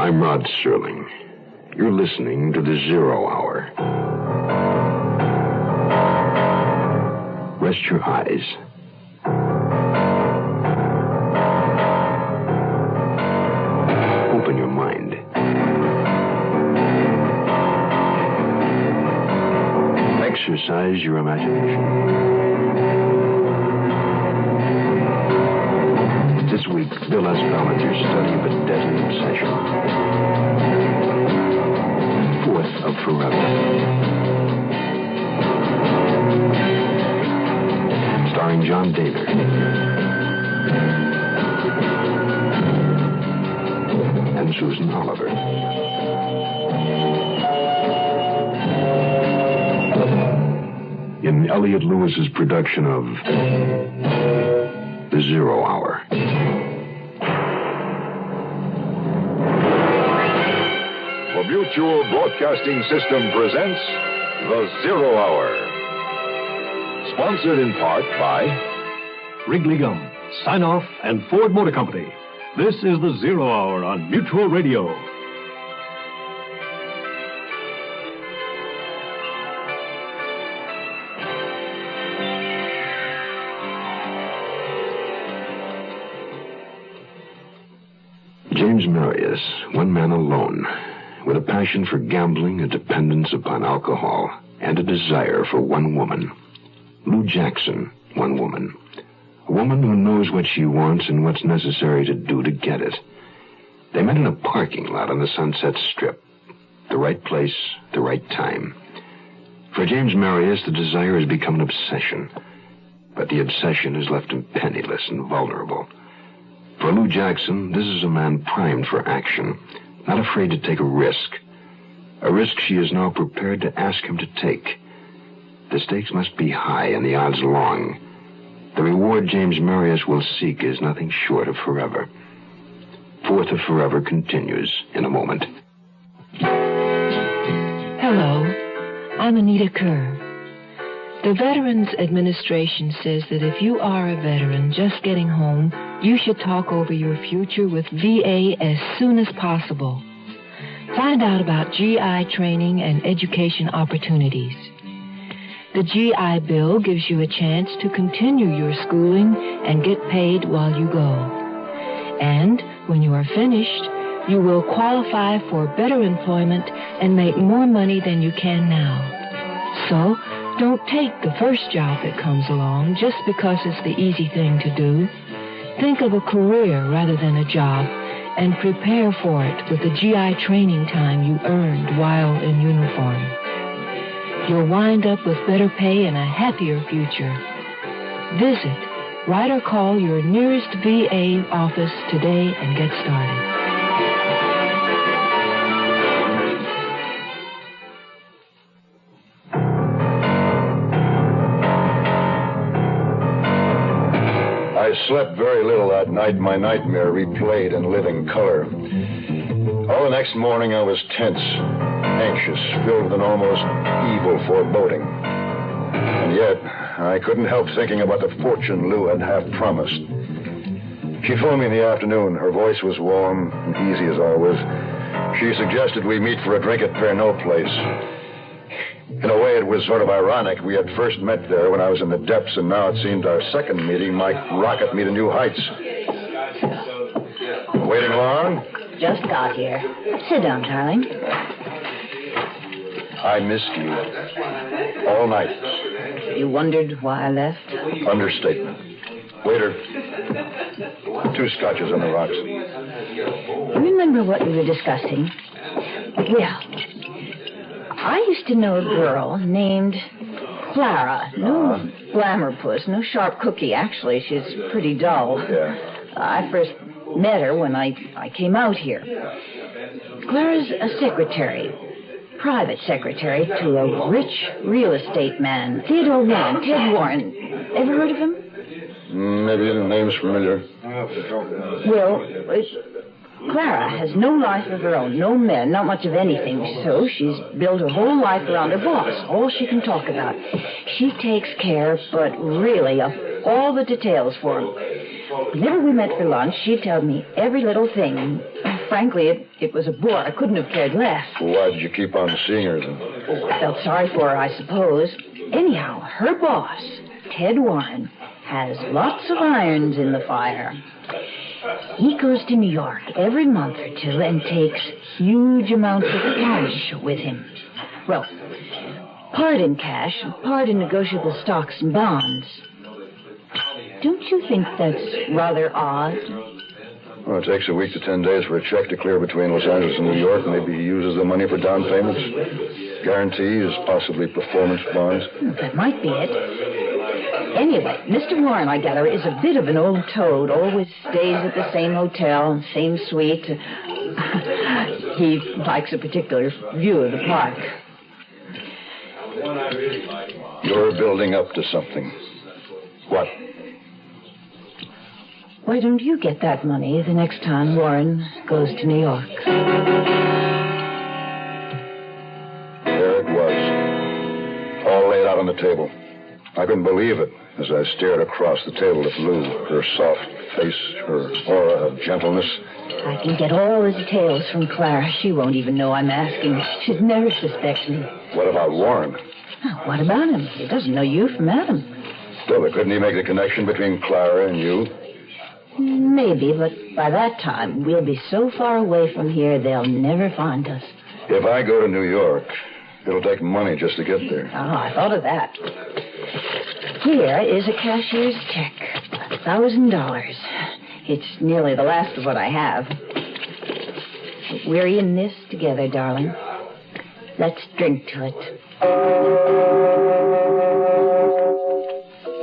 I'm Rod Serling. You're listening to the Zero Hour. Rest your eyes. Open your mind. Exercise your imagination. This week, Bill S. Ballinger's study of a deadly obsession. Fourth of Forever. Starring John Dehner. And Susan Oliver. In Elliot Lewis's production of The Zero Hour. The Mutual Broadcasting System presents The Zero Hour. Sponsored in part by Wrigley Gum, Sign-Off, and Ford Motor Company. This is The Zero Hour on Mutual Radio. James Marius, one man alone, with a passion for gambling, a dependence upon alcohol, and a desire for one woman. Lou Jackson, one woman. A woman who knows what she wants and what's necessary to do to get it. They met in a parking lot on the Sunset Strip. The right place, the right time. For James Marius, the desire has become an obsession. But the obsession has left him penniless and vulnerable. For Lou Jackson, this is a man primed for action, not afraid to take a risk. A risk she is now prepared to ask him to take. The stakes must be high and the odds long. The reward James Marius will seek is nothing short of forever. Fourth of Forever continues in a moment. Hello, I'm Anita Kerr. The Veterans Administration says that if you are a veteran just getting home, you should talk over your future with VA as soon as possible. Find out about GI training and education opportunities. The GI Bill gives you a chance to continue your schooling and get paid while you go. And when you are finished, you will qualify for better employment and make more money than you can now. So, don't take the first job that comes along just because it's the easy thing to do. Think of a career rather than a job and prepare for it with the GI training time you earned while in uniform. You'll wind up with better pay and a happier future. Visit, write or call your nearest VA office today and get started. I slept very little that night. My nightmare replayed in living color. Oh, the next morning I was tense, anxious, filled with an almost evil foreboding. And yet, I couldn't help thinking about the fortune Lou had half promised. She phoned me in the afternoon. Her voice was warm and easy as always. She suggested we meet for a drink at Pernod Place. In a way, it was sort of ironic. We had first met there when I was in the depths, and now it seemed our second meeting might rocket me to new heights. Waiting long? Just got here. Sit down, darling. I missed you. All night. You wondered why I left? Understatement. Waiter. 2 scotches on the rocks. Remember what we were discussing? Well, I used to know a girl named Clara. No glamour puss, no sharp cookie, actually. She's pretty dull. Yeah. I first met her when I came out here. Clara's a secretary, private secretary to a rich real estate man, Theodore Warren, Ted Warren. Ever heard of him? Maybe the name's familiar. Well, Clara has no life of her own, no men, not much of anything. So she's built her whole life around her boss, all she can talk about. She takes care, but really, of all the details for him. Whenever we met for lunch, she'd tell me every little thing. frankly, it was a bore. I couldn't have cared less. Well, why did you keep on seeing her then? Oh, I felt sorry for her, I suppose. Anyhow, her boss, Ted Warren, has lots of irons in the fire. He goes to New York every month or two and takes huge amounts of cash with him. Well, part in cash and part in negotiable stocks and bonds. Don't you think that's rather odd? Well, it takes a week to 10 days for a check to clear between Los Angeles and New York. Maybe he uses the money for down payments. Guarantees, possibly performance bonds. That might be it. Anyway, Mr. Warren, I gather, is a bit of an old toad. Always stays at the same hotel, same suite. He likes a particular view of the park. You're building up to something. What? Why don't you get that money the next time Warren goes to New York? There it was. All laid out on the table. I couldn't believe it as I stared across the table at Lou, her soft face, her aura of gentleness. I can get all the details from Clara. She won't even know I'm asking. She'd never suspect me. What about Warren? Oh, what about him? He doesn't know you from Adam. Still, couldn't he make the connection between Clara and you? Maybe, but by that time, we'll be so far away from here, they'll never find us. If I go to New York, it'll take money just to get there. Oh, I thought of that. Here is a cashier's check. $1,000. It's nearly the last of what I have. We're in this together, darling. Let's drink to it.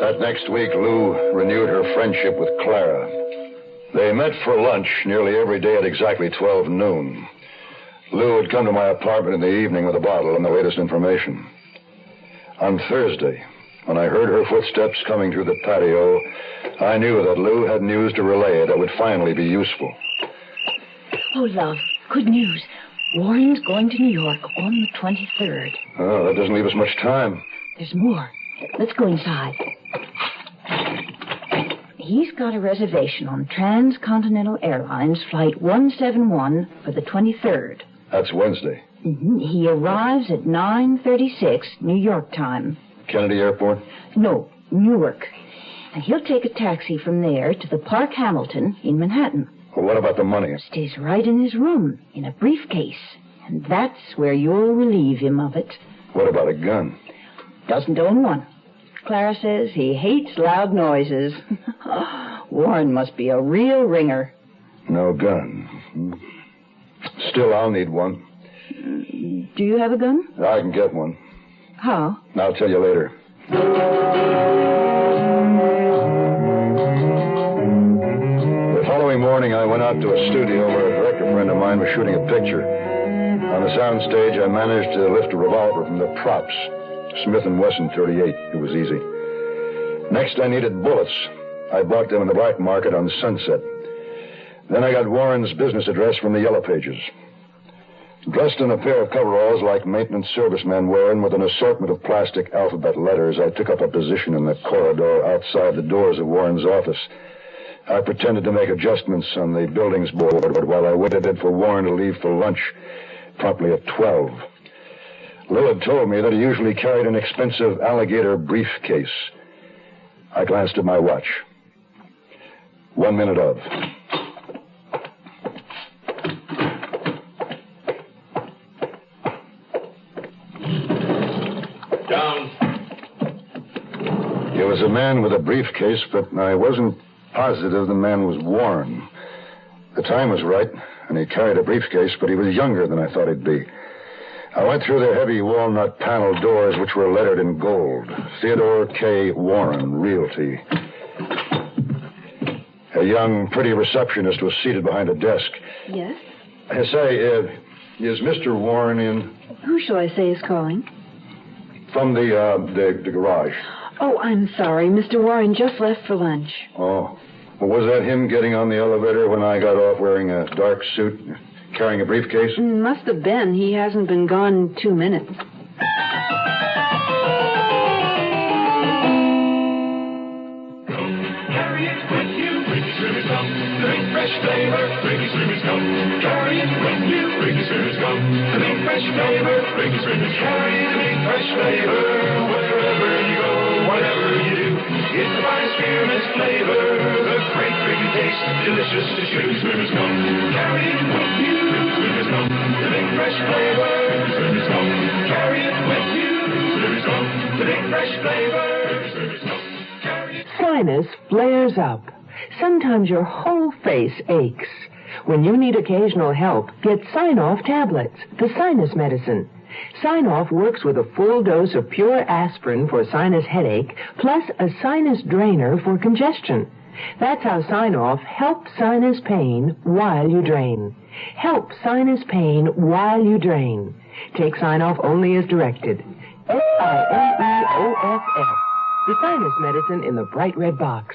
That next week, Lou renewed her friendship with Clara. They met for lunch nearly every day at exactly 12 noon. Lou would come to my apartment in the evening with a bottle and the latest information. On Thursday, when I heard her footsteps coming through the patio, I knew that Lou had news to relay that would finally be useful. Oh, love, good news. Warren's going to New York on the 23rd. Oh, that doesn't leave us much time. There's more. Let's go inside. He's got a reservation on Transcontinental Airlines Flight 171 for the 23rd. That's Wednesday. Mm-hmm. He arrives at 9:36 New York time. Kennedy Airport? No, Newark. And he'll take a taxi from there to the Park Hamilton in Manhattan. Well, what about the money? It stays right in his room, in a briefcase. And that's where you'll relieve him of it. What about a gun? Doesn't own one. Clara says he hates loud noises. Warren must be a real ringer. No gun. Still, I'll need one. Do you have a gun? I can get one. How? I'll tell you later. The following morning, I went out to a studio where a director friend of mine was shooting a picture. On the sound stage, I managed to lift a revolver from the props. Smith & Wesson 38. It was easy. Next, I needed bullets. I bought them in the black market on Sunset. Then I got Warren's business address from the Yellow Pages. Dressed in a pair of coveralls like maintenance servicemen wear and with an assortment of plastic alphabet letters, I took up a position in the corridor outside the doors of Warren's office. I pretended to make adjustments on the buildings board while I waited for Warren to leave for lunch, promptly at 12. Lou had told me that he usually carried an expensive alligator briefcase. I glanced at my watch. 1 minute of. Down. It was a man with a briefcase, but I wasn't positive the man was Warren. The time was right, and he carried a briefcase, but he was younger than I thought he'd be. I went through the heavy walnut panel doors, which were lettered in gold. Theodore K. Warren, Realty. A young, pretty receptionist was seated behind a desk. Yes? Say, is Mr. Warren in? Who shall I say is calling? From the garage. Oh, I'm sorry. Mr. Warren just left for lunch. Oh. Well, was that him getting on the elevator when I got off wearing a dark suit, carrying a briefcase? Must have been. He hasn't been gone 2 minutes. Carry it with you. It's really something fresh flavor, Frankie's Ribbons come. Carry it with you, Frankie's Ribbons come. The big fresh flavor, Frankie's Ribbons. Carry the big fresh flavor wherever you go, whatever you do. It's the finest spearmint flavor, the great Frankie taste, delicious to choose. Ribbons come. Carry it with you, Ribbons come. The big fresh flavor, Ribbons come. Carry it with you, Ribbons come. The big fresh flavor, Ribbons come. Sinus flares up. Sometimes your whole face aches. When you need occasional help, get Sign-Off tablets, the sinus medicine. Sign-Off works with a full dose of pure aspirin for sinus headache, plus a sinus drainer for congestion. That's how Sign-Off helps sinus pain while you drain. Help sinus pain while you drain. Take Sign-Off only as directed. Sineoff. The sinus medicine in the bright red box.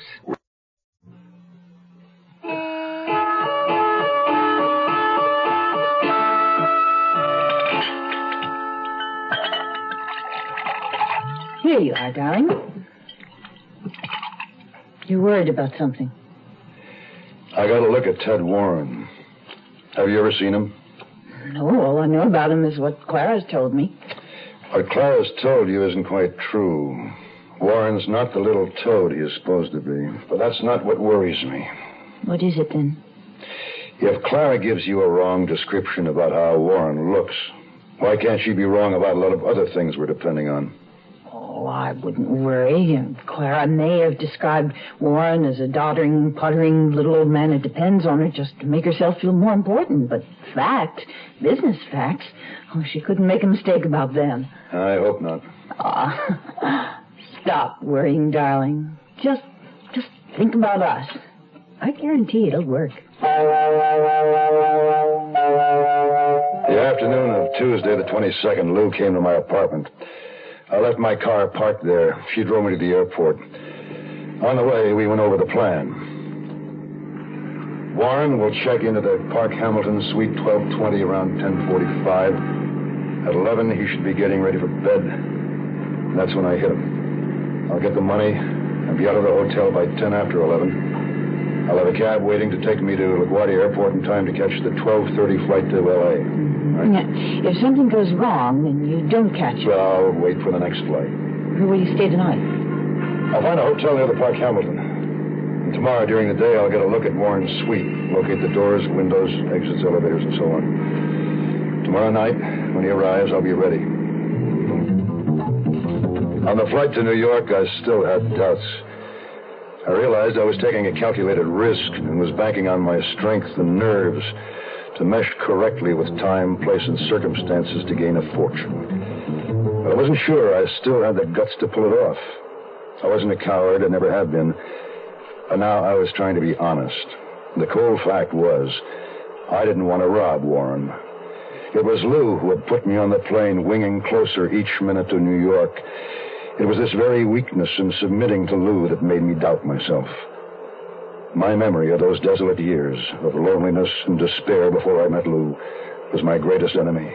Here you are, darling. You're worried about something. I got to look at Ted Warren. Have you ever seen him? No, all I know about him is what Clara's told me. What Clara's told you isn't quite true. Warren's not the little toad he is supposed to be. But that's not what worries me. What is it, then? If Clara gives you a wrong description about how Warren looks, why can't she be wrong about a lot of other things we're depending on? Oh, I wouldn't worry. Clara may have described Warren as a doddering, puttering little old man that depends on her just to make herself feel more important. But business facts, she couldn't make a mistake about them. I hope not. Stop worrying, darling. Just think about us. I guarantee it'll work. The afternoon of Tuesday, the 22nd, Lou came to my apartment. I left my car parked there. She drove me to the airport. On the way, we went over the plan. Warren will check into the Park Hamilton Suite 1220 around 10:45. At 11, he should be getting ready for bed. And that's when I hit him. I'll get the money and be out of the hotel by 10 after 11. I'll have a cab waiting to take me to LaGuardia Airport in time to catch the 12:30 flight to L.A. Right? Now, if something goes wrong and you don't catch it... Well, I'll wait for the next flight. Where will you stay tonight? I'll find a hotel near the Park Hamilton. And tomorrow during the day, I'll get a look at Warren's suite. Locate the doors, windows, exits, elevators, and so on. Tomorrow night, when he arrives, I'll be ready. On the flight to New York, I still had doubts. I realized I was taking a calculated risk and was banking on my strength and nerves to mesh correctly with time, place, and circumstances to gain a fortune. But I wasn't sure I still had the guts to pull it off. I wasn't a coward, I never had been. But now I was trying to be honest. The cold fact was, I didn't want to rob Warren. It was Lou who had put me on the plane, winging closer each minute to New York. It was this very weakness in submitting to Lou that made me doubt myself. My memory of those desolate years of loneliness and despair before I met Lou was my greatest enemy.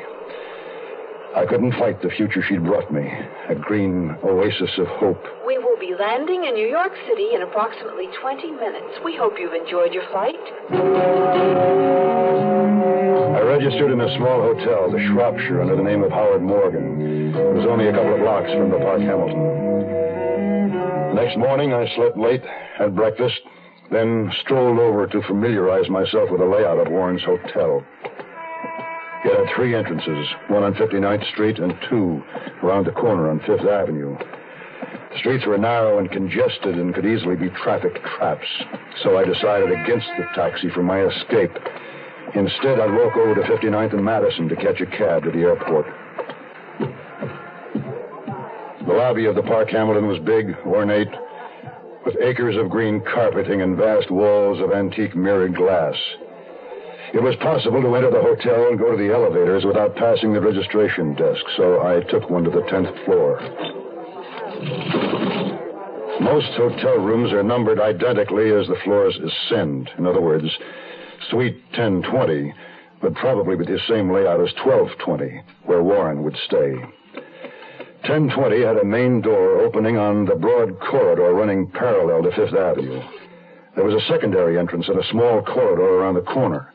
I couldn't fight the future she'd brought me, a green oasis of hope. We will be landing in New York City in approximately 20 minutes. We hope you've enjoyed your flight. I registered in a small hotel, the Shropshire, under the name of Howard Morgan. It was only a couple of blocks from the Park Hamilton. The next morning, I slept late, had breakfast, then strolled over to familiarize myself with the layout of Warren's hotel. It had 3 entrances, one on 59th Street and 2 around the corner on 5th Avenue. The streets were narrow and congested and could easily be traffic traps, so I decided against the taxi for my escape. Instead, I'd walk over to 59th and Madison to catch a cab to the airport. The lobby of the Park Hamilton was big, ornate, with acres of green carpeting and vast walls of antique mirrored glass. It was possible to enter the hotel and go to the elevators without passing the registration desk, so I took one to the 10th floor. Most hotel rooms are numbered identically as the floors ascend. In other words, Suite 1020 would probably be the same layout as 1220, where Warren would stay. 1020 had a main door opening on the broad corridor running parallel to 5th Avenue. There was a secondary entrance and a small corridor around the corner.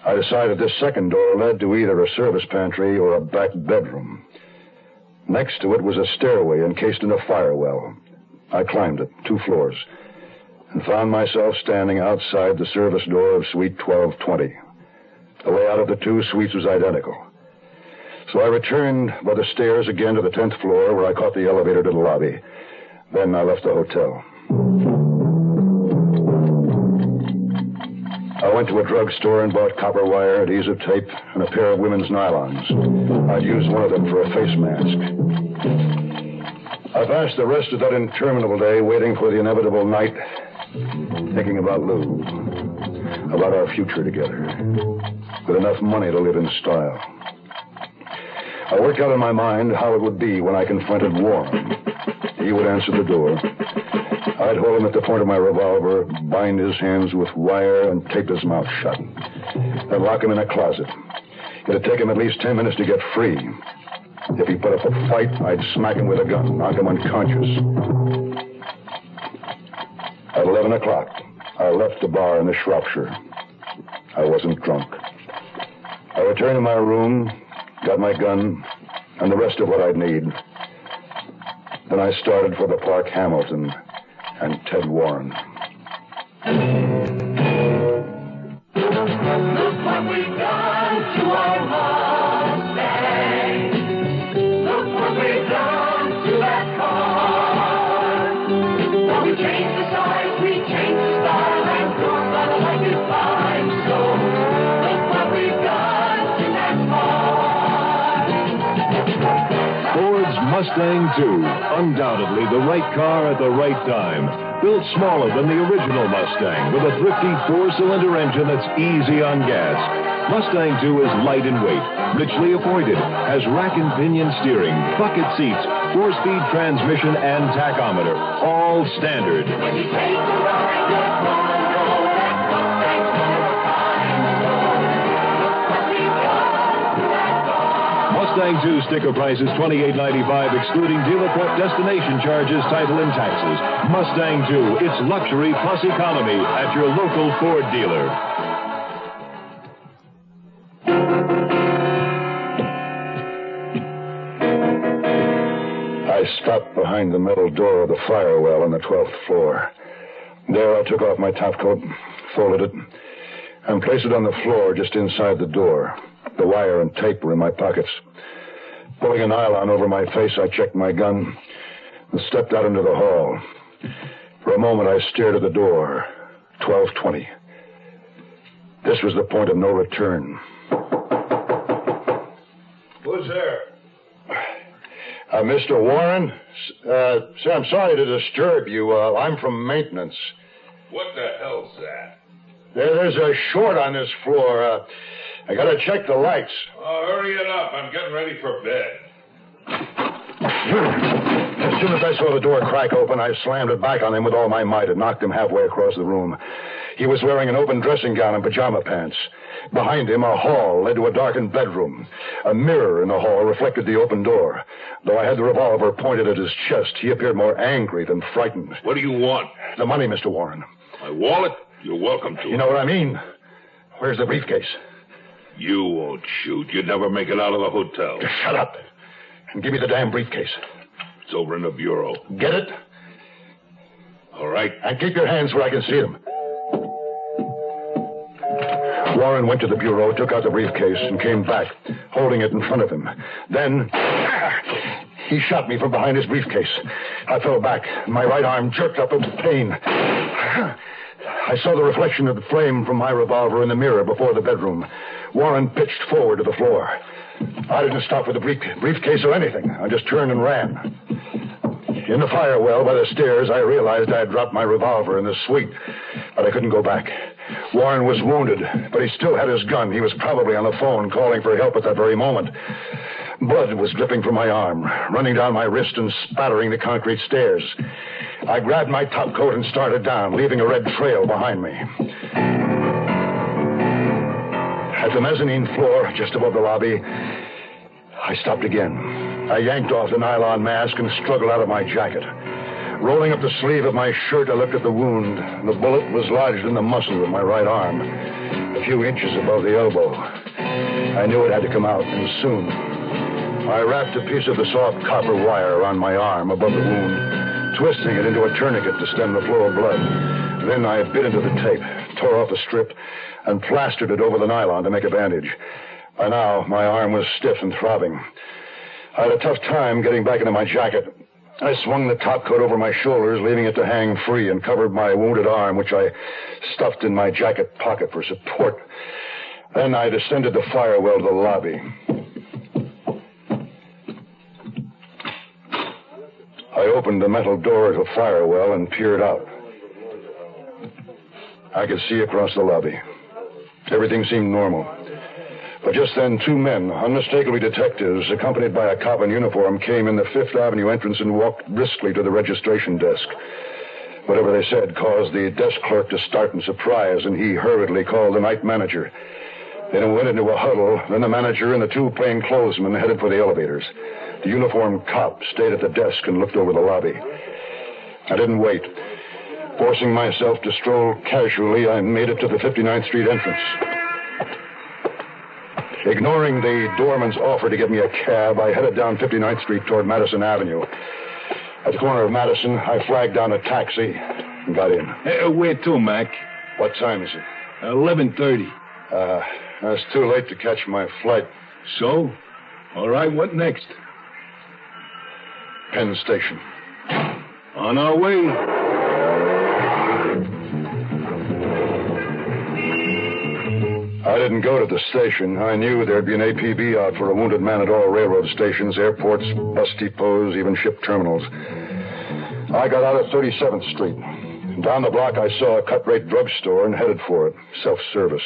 I decided this second door led to either a service pantry or a back bedroom. Next to it was a stairway encased in a fire well. I climbed it, 2 floors, and found myself standing outside the service door of suite 1220. The layout of the 2 suites was identical. So I returned by the stairs again to the 10th floor, where I caught the elevator to the lobby. Then I left the hotel. I went to a drugstore and bought copper wire, adhesive tape, and a pair of women's nylons. I'd use one of them for a face mask. I passed the rest of that interminable day waiting for the inevitable night, thinking about Lou, about our future together, with enough money to live in style. I worked out in my mind how it would be when I confronted Warren. He would answer the door. I'd hold him at the point of my revolver, bind his hands with wire, and tape his mouth shut. Then lock him in a closet. It'd take him at least 10 minutes to get free. If he put up a fight, I'd smack him with a gun, knock him unconscious. At 11 o'clock, I left the bar in the Shropshire. I wasn't drunk. I returned to my room, got my gun, and the rest of what I'd need. Then I started for the Park Hamilton and Ted Warren. Look what we've done to our Mustang. Look what we've done to that car. Now we changed the size, we changed the style, and you're gonna like it fine. So look what we've done to that car. Ford's Mustang II, undoubtedly the right car at the right time. Built smaller than the original Mustang, with a thrifty 4-cylinder engine that's easy on gas. Mustang II is light in weight, richly appointed, has rack and pinion steering, bucket seats, 4-speed transmission, and tachometer, all standard. When you take the ride, you're gonna know that Mustang's for a fine. So look what we've done to that car. Mustang II sticker price is $28.95, excluding dealer prep destination charges, title, and taxes. Mustang II, it's luxury plus economy at your local Ford dealer. I stopped behind the metal door of the fire well on the 12th floor. There I took off my topcoat, folded it, and placed it on the floor just inside the door. The wire and tape were in my pockets. Pulling a nylon over my face, I checked my gun and stepped out into the hall. For a moment, I stared at the door. 12:20. This was the point of no return. Who's there? Mr. Warren? Sir, I'm sorry to disturb you. I'm from maintenance. What the hell's that? There's a short on this floor. I gotta check the lights. Oh, hurry it up. I'm getting ready for bed. As soon as I saw the door crack open, I slammed it back on him with all my might and knocked him halfway across the room. He was wearing an open dressing gown and pajama pants. Behind him, a hall led to a darkened bedroom. A mirror in the hall reflected the open door. Though I had the revolver pointed at his chest, he appeared more angry than frightened. What do you want? The money, Mr. Warren. My wallet? You're welcome to it. You know what I mean? Where's the briefcase? You won't shoot. You'd never make it out of the hotel. Just shut up and give me the damn briefcase. It's over in the bureau. Get it? All right. And keep your hands where I can see them. Warren went to the bureau, took out the briefcase, and came back, holding it in front of him. Then he shot me from behind his briefcase. I fell back. My right arm jerked up with pain. I saw the reflection of the flame from my revolver in the mirror before the bedroom. Warren pitched forward to the floor. I didn't stop with the briefcase or anything. I just turned and ran. In the fire well by the stairs, I realized I had dropped my revolver in the suite, but I couldn't go back. Warren was wounded, but he still had his gun. He was probably on the phone calling for help at that very moment. Blood was dripping from my arm, running down my wrist and spattering the concrete stairs. I grabbed my topcoat and started down, leaving a red trail behind me. At the mezzanine floor, just above the lobby, I stopped again. I yanked off the nylon mask and struggled out of my jacket. Rolling up the sleeve of my shirt, I looked at the wound. The bullet was lodged in the muscle of my right arm, a few inches above the elbow. I knew it had to come out, and soon. I wrapped a piece of the soft copper wire around my arm above the wound, twisting it into a tourniquet to stem the flow of blood. Then I bit into the tape, tore off a strip, and plastered it over the nylon to make a bandage. By now, my arm was stiff and throbbing. I had a tough time getting back into my jacket. I swung the topcoat over my shoulders, leaving it to hang free, and covered my wounded arm, which I stuffed in my jacket pocket for support. Then I descended the firewell to the lobby. I opened the metal door to the firewell and peered out. I could see across the lobby. Everything seemed normal. But just then, two men, unmistakably detectives, accompanied by a cop in uniform, came in the Fifth Avenue entrance and walked briskly to the registration desk. Whatever they said caused the desk clerk to start in surprise, and he hurriedly called the night manager. Then it went into a huddle. Then the manager and the two plainclothesmen headed for the elevators. The uniformed cop stayed at the desk and looked over the lobby. I didn't wait. Forcing myself to stroll casually, I made it to the 59th Street entrance. Ignoring the doorman's offer to give me a cab, I headed down 59th Street toward Madison Avenue. At the corner of Madison, I flagged down a taxi and got in. Where to, Mac? What time is it? 11:30. It's too late to catch my flight. So? All right, what next? Penn Station. On our way. I didn't go to the station. I knew there'd be an APB out for a wounded man at all railroad stations, airports, bus depots, even ship terminals. I got out at 37th Street. Down the block, I saw a cut-rate drugstore and headed for it, self-service.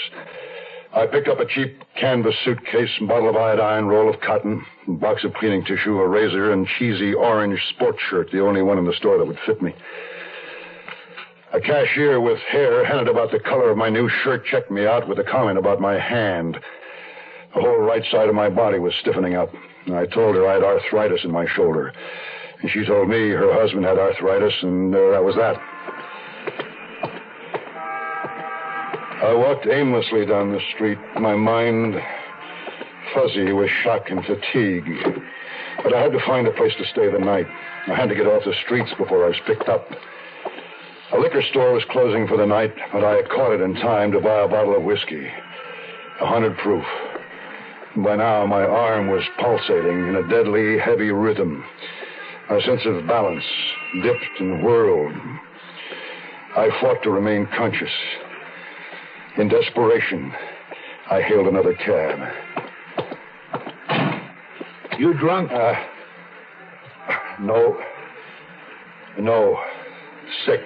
I picked up a cheap canvas suitcase, a bottle of iodine, roll of cotton, a box of cleaning tissue, a razor, and cheesy orange sports shirt, the only one in the store that would fit me. A cashier with hair handed about the color of my new shirt checked me out with a comment about my hand. The whole right side of my body was stiffening up. I told her I had arthritis in my shoulder. And she told me her husband had arthritis, and that was that. I walked aimlessly down the street, my mind fuzzy with shock and fatigue. But I had to find a place to stay the night. I had to get off the streets before I was picked up. A liquor store was closing for the night, but I had caught it in time to buy a bottle of whiskey, 100 proof. By now, my arm was pulsating in a deadly, heavy rhythm. My sense of balance dipped and whirled. I fought to remain conscious. In desperation, I hailed another cab. You drunk? No. Sick.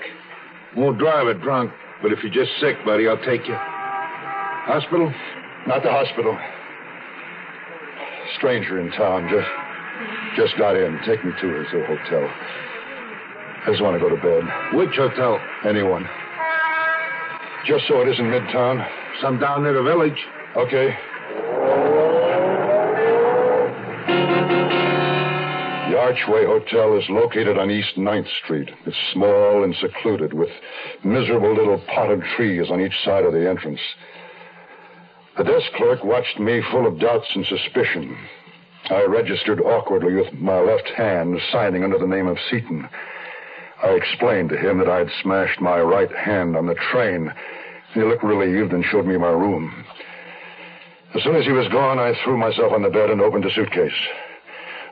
Won't drive it drunk, but if you're just sick, buddy, I'll take you. Hospital? Not the hospital. Stranger in town. Just got in. Take me to his hotel. I just want to go to bed. Which hotel? Anyone. Just so it isn't Midtown. Some down near the village. Okay. The Archway Hotel is located on East 9th Street. It's small and secluded, with miserable little potted trees on each side of the entrance. The desk clerk watched me full of doubts and suspicion. I registered awkwardly with my left hand, signing under the name of Seaton. I explained to him that I had smashed my right hand on the train. He looked relieved and showed me my room. As soon as he was gone, I threw myself on the bed and opened the suitcase.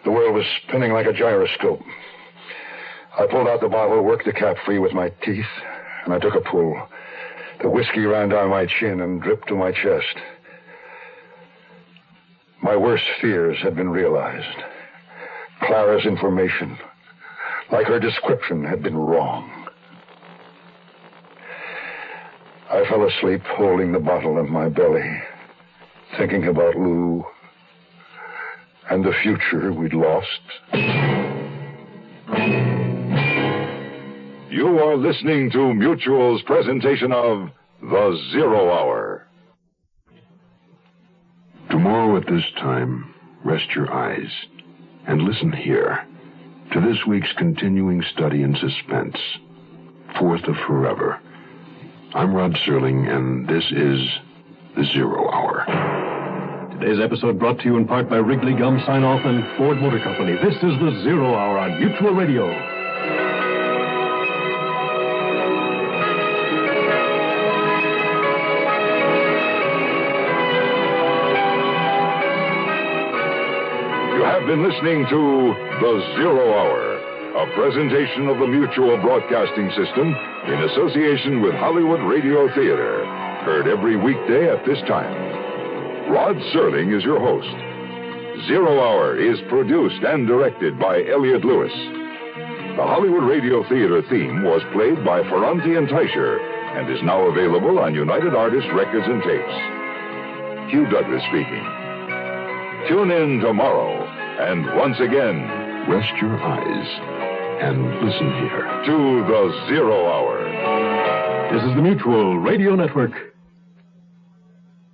The world was spinning like a gyroscope. I pulled out the bottle, worked the cap free with my teeth, and I took a pull. The whiskey ran down my chin and dripped to my chest. My worst fears had been realized. Clara's information, like her description, had been wrong. I fell asleep holding the bottle in my belly, thinking about Lou and the future we'd lost. You are listening to Mutual's presentation of The Zero Hour. Tomorrow at this time, rest your eyes and listen here. to this week's continuing study in suspense, Fourth of Forever. I'm Rod Serling, and this is The Zero Hour. Today's episode brought to you in part by Wrigley Gum Sign-Off and Ford Motor Company. This is The Zero Hour on Mutual Radio. You have been listening to The Zero Hour, a presentation of the Mutual Broadcasting System in association with Hollywood Radio Theater. Heard every weekday at this time. Rod Serling is your host. Zero Hour is produced and directed by Elliott Lewis. The Hollywood Radio Theater theme was played by Ferranti and Teicher and is now available on United Artists Records and Tapes. Hugh Douglas speaking. Tune in tomorrow, and once again, Rest your eyes and listen here to The Zero Hour. This is the Mutual Radio Network.